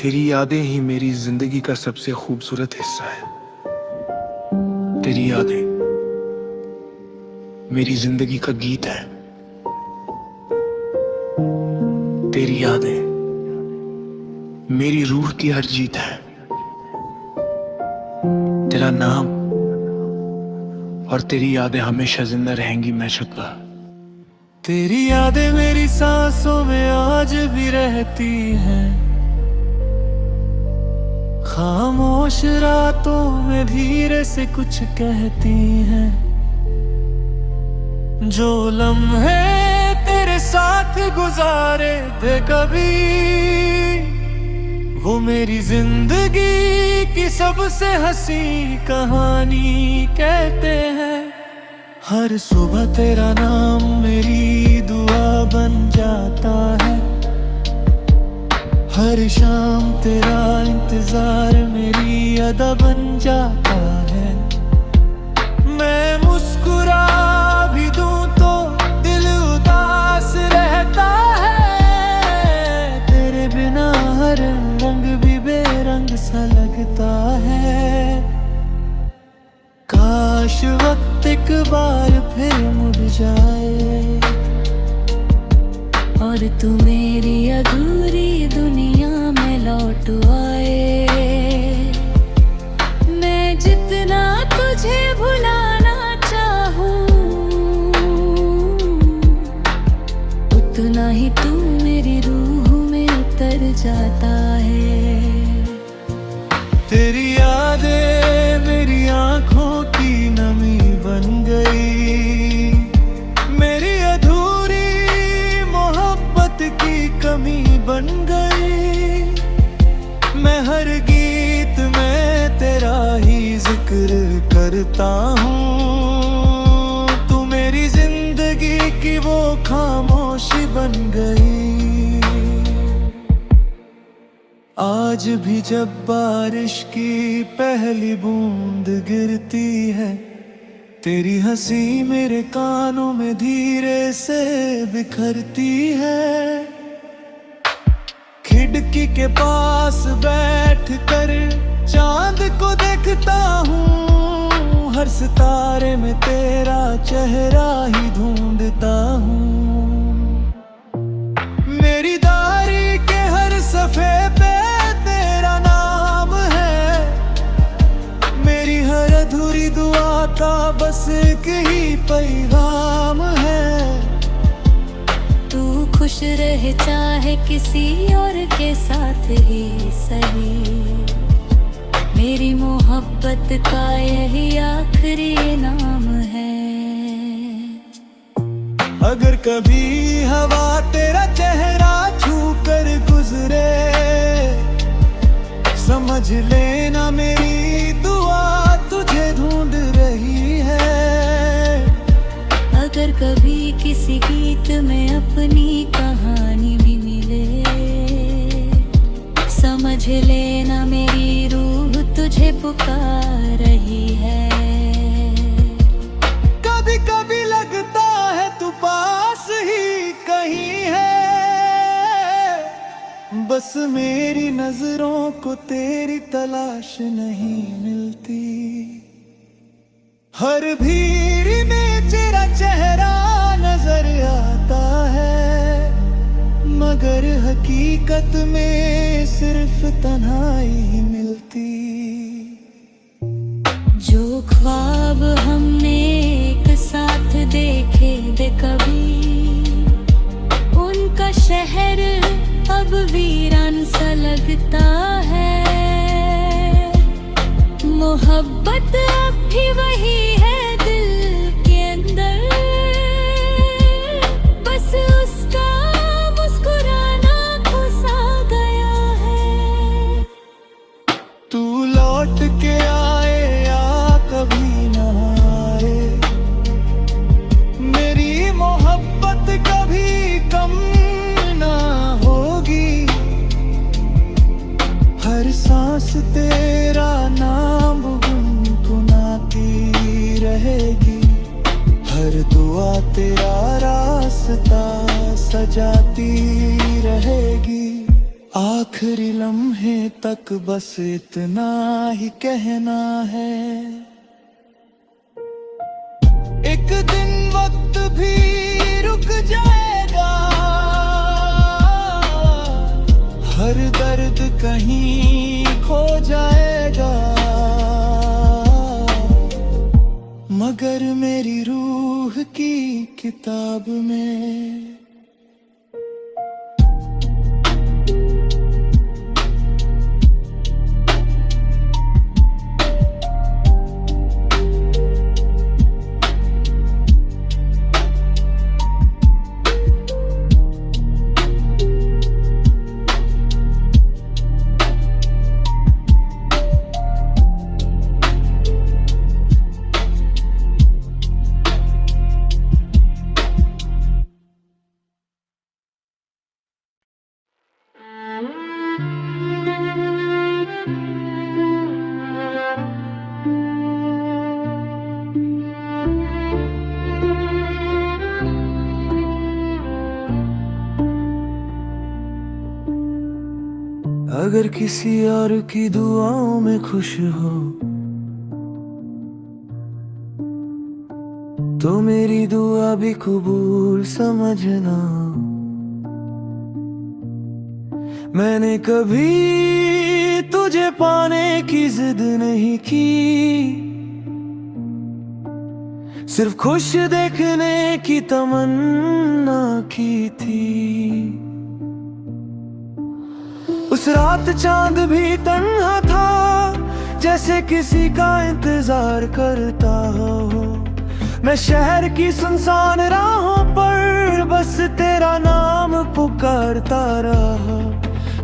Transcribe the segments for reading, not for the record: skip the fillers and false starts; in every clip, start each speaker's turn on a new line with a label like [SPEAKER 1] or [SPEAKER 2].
[SPEAKER 1] तेरी यादें ही मेरी जिंदगी का सबसे खूबसूरत हिस्सा है। तेरी यादें मेरी जिंदगी का गीत है। तेरी यादें मेरी रूह की हर जीत है। तेरा नाम और तेरी यादें हमेशा जिंदा रहेंगी महशुदा।
[SPEAKER 2] तेरी यादें मेरी सांसों में आज भी रहती हैं, खामोश रातों में धीरे से कुछ कहती हैं। जो लम्हे तेरे साथ गुजारे थे कभी, वो मेरी जिंदगी की सबसे हंसी कहानी कहते हैं। हर सुबह तेरा नाम मेरी दुआ बन जाता है, हर शाम तेरा इंतजार मेरी अदा बन जाता है। मैं मुस्कुरा भी दूं तो दिल उदास रहता है, तेरे बिना हर रंग भी बेरंग सा लगता है। काश वक्त एक बार फिर मुड़ जाए और तू मेरी अधूरी दुनिया में लौट आए। मैं जितना तुझे भुलाना चाहूं, उतना ही तू मेरी रूह में उतर जाता है। तेरी यादें मेरी आंखों की नमी बन गई, मेरी अधूरी मोहब्बत की कमी बन गई। मैं हर गीत में तेरा ही जिक्र करता हूँ, तू मेरी जिंदगी की वो खामोशी बन गई। आज भी जब बारिश की पहली बूंद गिरती है, तेरी हंसी मेरे कानों में धीरे से बिखरती है। खिड़की के पास बैठकर चांद को देखता हूँ, हर सितारे में तेरा चेहरा ही ढूंढता हूँ। मेरी डायरी के हर सफ़े पे तेरा नाम है, मेरी हर अधूरी दुआ का बस एक ही पैगाम है। तू खुश रहे चाहे किसी और के साथ ही सही, मेरी मोहब्बत का यही आखिरी नाम है। अगर कभी हवा तेरा चेहरा छू कर गुजरे, समझ लेना मेरी दुआ तुझे ढूंढ रही है। अगर कभी किसी गीत में अपनी कहानी भी मिले, समझ लेना मेरी रूह तुझे पुकार रही है। कभी कभी लगता है तू पास ही कहीं है, बस मेरी नजरों को तेरी तलाश नहीं मिलती। हर भीड़ में तेरा चेहरा नजर आता है, मगर हकीकत में सिर्फ तन्हाई ही मिलती। जो ख्वाब हमने एक साथ देखे थे कभी, उनका शहर अब वीरान सा लगता है। मोहब्बत अब भी वही है दिल के अंदर, बस उसका मुस्कुराना खुसा गया है। तू लौट के आए या कभी ना आए, मेरी मोहब्बत कभी कम ना होगी। हर सांस तेरा नाम गुनगुनाती रहेगी, हर दुआ तेरा रास्ता सजाती रहेगी। आखिरी लम्हे तक बस इतना ही कहना है। एक दिन वक्त भी रुक जाएगा, हर दर्द कहीं खो जाएगा, मगर मेरी रूह की किताब में अगर किसी और की दुआओं में खुश हो तो मेरी दुआ भी कबूल समझना। मैंने कभी तुझे पाने की जिद नहीं की, सिर्फ खुश देखने की तमन्ना की थी। उस रात चांद भी तन्हा था, जैसे किसी का इंतजार करता हो। मैं शहर की सुनसान राहों पर बस तेरा नाम पुकारता रहा।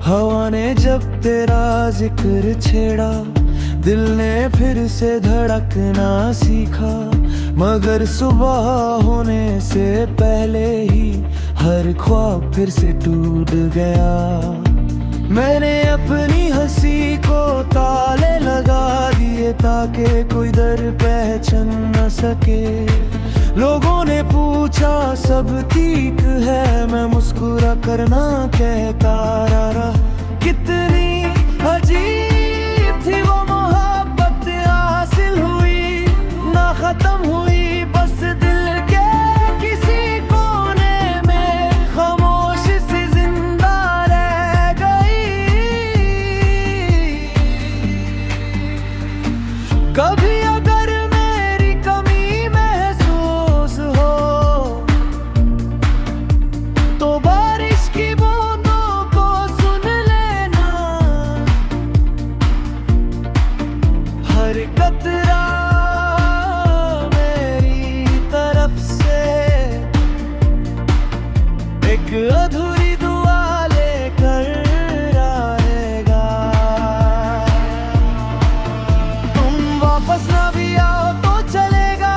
[SPEAKER 2] हवा ने जब तेरा जिक्र छेड़ा, दिल ने फिर से धड़कना सीखा। मगर सुबह होने से पहले ही हर ख्वाब फिर से टूट गया। मैंने अपनी हंसी को ताले लगा दिए ताकि कोई दर पहचान न सके। लोगों ने पूछा सब ठीक है, मैं मुस्कुरा करना कहता रहा। कितनी अजीब थी वो मोहब्बत, हासिल हुई ना खत्म हुई, बस दिल के किसी कोने में खामोश सी जिंदा रह गई। कभी अगर मेरी कमी महसूस हो तो बारिश की बूंदों को सुन लेना। हर कतरा मेरी तरफ से एक अधूरी दुआ लेकर आएगा। तुम वापस ना भी आओ तो चलेगा,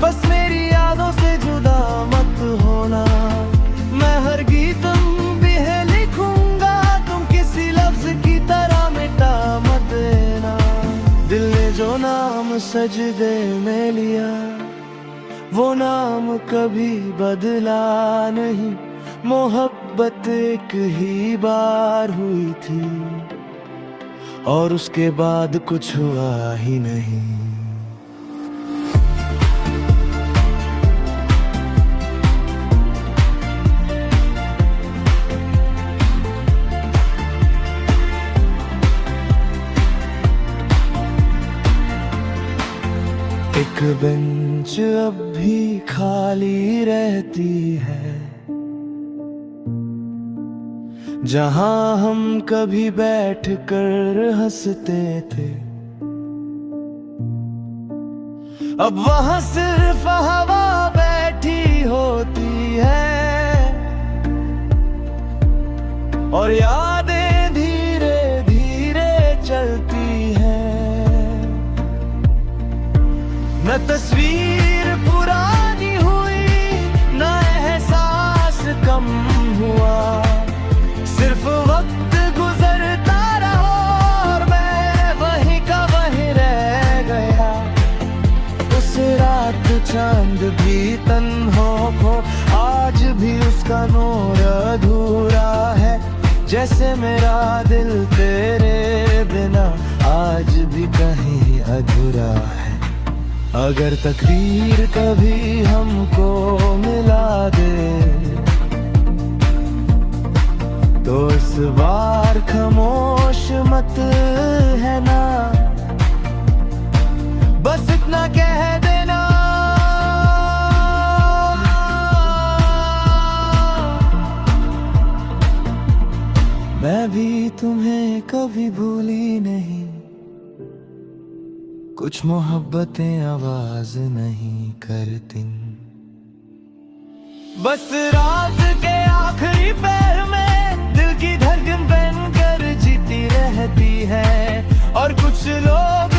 [SPEAKER 2] बस मेरी यादों से जुदा मत होना। मैं हर गीत भी है लिखूंगा, तुम किसी लफ्ज की तरह मिटा मत देना। दिल ने जो नाम सजदे में लिया, वो नाम कभी बदला नहीं। मोहब्बत एक ही बार हुई थी और उसके बाद कुछ हुआ ही नहीं। एक बेंच अब भी खाली रहती है, जहां हम कभी बैठ कर हंसते थे। अब वहां सिर्फ हवा बैठी होती है और यादें धीरे धीरे चलती हैं। न तस्वीर पुरानी हुई, न एहसास कम हुआ, सिर्फ वक्त गुजरता रहा और मैं वहीं का वहीं रह गया। उस रात चांद भी तन्हा हो, आज भी उसका नूर अधूरा है। जैसे मेरा दिल तेरे बिना आज भी कहीं अधूरा है। अगर तकदीर कभी हमको मिला दे तो इस बार खामोश मत है ना, बस इतना कह देना मैं भी तुम्हें कभी भूली नहीं। कुछ मोहब्बतें आवाज नहीं करती, बस रात के आखिरी पहर में दिल की धड़कन बनकर जीती रहती है। और कुछ लोग